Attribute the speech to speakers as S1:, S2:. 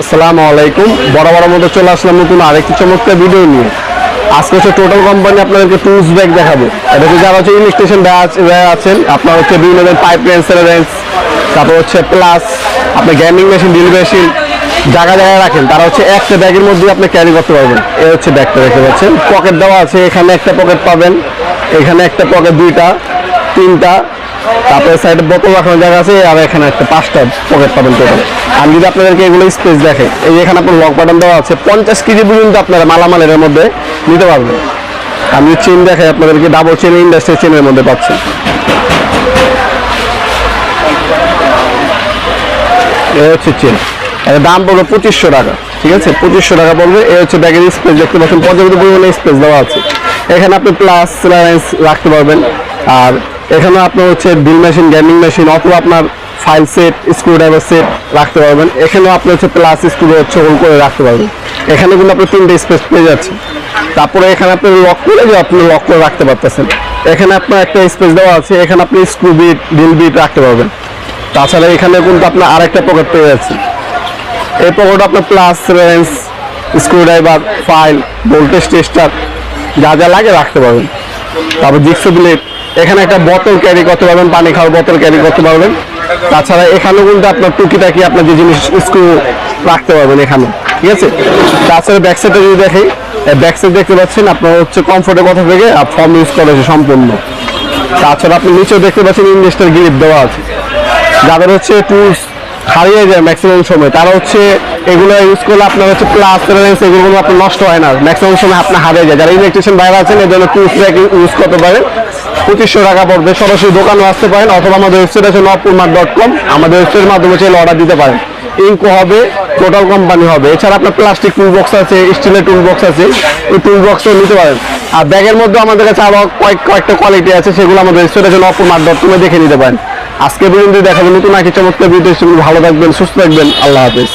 S1: আসসালামু আলাইকুম। বড় মতো চলে আসলাম নতুন আরেকটি চমৎকার ভিডিও নিয়ে। আজকে হচ্ছে টোটাল কোম্পানি আপনাদেরকে টুলস ব্যাগ দেখাবো। এটা হচ্ছে যারা হচ্ছে ইলেকট্রিশিয়ান আছেন, আপনার হচ্ছে বিভিন্ন ধরনের পাইপ রেঞ্জ, রেঞ্জ, তারপর হচ্ছে প্লাস আপনার গ্যামিং মেশিন, ড্রিল মেশিন জায়গায় রাখেন, তারা হচ্ছে একটা ব্যাগের মধ্যে আপনি ক্যারি করতে পারবেন। এই হচ্ছে ব্যাগটা দেখতে পাচ্ছেন, পকেট দেওয়া আছে। এখানে একটা পকেট পাবেন, এখানে একটা পকেট, দুইটা, তিনটা, তারপরে সাইডে বোতল রাখানোর জায়গা আছে, আর এখানে একটা 5টা পকেট পাবেন টোটাল। আমি যদি আপনাদেরকে এগুলো স্পেস দেখে, এই এখানে আপনার লক বাটন দেওয়া আছে। 50 কেজি পর্যন্ত আপনারা মালামাল এর মধ্যে নিতে পারবেন। আমি চেন দেখাই আপনাদেরকে, ডাবল চেন, ইন্ডাস্ট্রি চেনের মধ্যে পাচ্ছেন। এই হচ্ছে চেন, এর দাম পড়বে 2500 টাকা। ঠিক আছে, 2500 টাকা পড়বে। এই হচ্ছে ব্যাগের স্পেস দেখতে পাচ্ছেন, পর্যাপ্ত পরিমাণে স্পেস দেওয়া আছে। এখানে আপনি প্লাস রেঞ্জ রাখতে পারবেন, আর এখানে আপনার হচ্ছে ড্রিল মেশিন, গেমিং মেশিন, অথবা আপনার ফাইল সেট, স্ক্রুড্রাইভার সেট রাখতে পারবেন। এখানেও আপনি হচ্ছে প্লাস স্ক্রু হচ্ছে হোল করে রাখতে পারবেন। এখানে কিন্তু আপনি 3টে স্পেস পেয়ে যাচ্ছেন। তারপরে এখানে আপনি লক করে যে আপনি লক করে রাখতে পারতেছেন। এখানে আপনার একটা স্পেস দেওয়া আছে, এখানে আপনি স্ক্রু বিট, ড্রিল বিট রাখতে পারবেন। তাছাড়া এখানে কিন্তু আপনার আরেকটা পকেট পেয়ে যাচ্ছে। এই পকেট আপনার plus range, screwdriver, file, voltage tester যা যা লাগে রাখতে পারবেন। তারপর জিক্সো ব্লেড, এখানে একটা বোতল ক্যারি করতে পারবেন, পানি খাওয়ার বোতল ক্যারি করতে পারবেন। তাছাড়া এখানেও কিন্তু আপনার টুকিটাকি আপনার যে জিনিস স্ক্রু রাখতে পারবেন এখানে। ঠিক আছে, তাছাড়া ব্যাক সাইডে যদি দেখি, ব্যাক সাইড দেখতে পাচ্ছেন আপনার হচ্ছে কমফোর্টের কথা থেকে ফর্ম ইউজ করা হয়েছে সম্পূর্ণ। তাছাড়া আপনি নিচেও দেখতে পাচ্ছেন ইনভেস্টার গ্রিপ দেওয়া আছে। যাদের হচ্ছে টুলস হারিয়ে যায় ম্যাক্সিমাম সময়, তারা হচ্ছে এগুলো ইউজ করলে আপনার হচ্ছে প্লাস রেঞ্জ, এগুলো আপনার নষ্ট হয় না, ম্যাক্সিমাম সময় আপনার হারিয়ে যায়। যারা ইলেকট্রিশিয়ান বাইরে আছেন, এই জন্য টুলস ব্যাগ ইউজ করতে পারেন। 2500 টাকা পড়বে। সরাসরি দোকানে আসতে পারেন, অথবা আমাদের ওয়েবসাইট আছে nopurmat.com, আমাদের ওয়েবসাইটের মাধ্যমে চাইলে অর্ডার দিতে পারেন। ইনকো হবে, টোটাল কোম্পানি হবে। এছাড়া আপনার প্লাস্টিক টুল বক্স আছে, স্টিলের টুল বক্স আছে, ওই টুল বক্সও নিতে পারেন। আর ব্যাগের মধ্যে আমাদের কাছে আরও কয়েকটা কোয়ালিটি আছে, সেগুলো আমাদের ওয়েবসাইট আছে nopurmat.com দেখে নিতে পারেন। আজকে পর্যন্ত দেখাবেন নতুন একটি চমৎকার ভিডিও। ভালো থাকবেন, সুস্থ থাকবেন, আল্লাহ হাফেজ।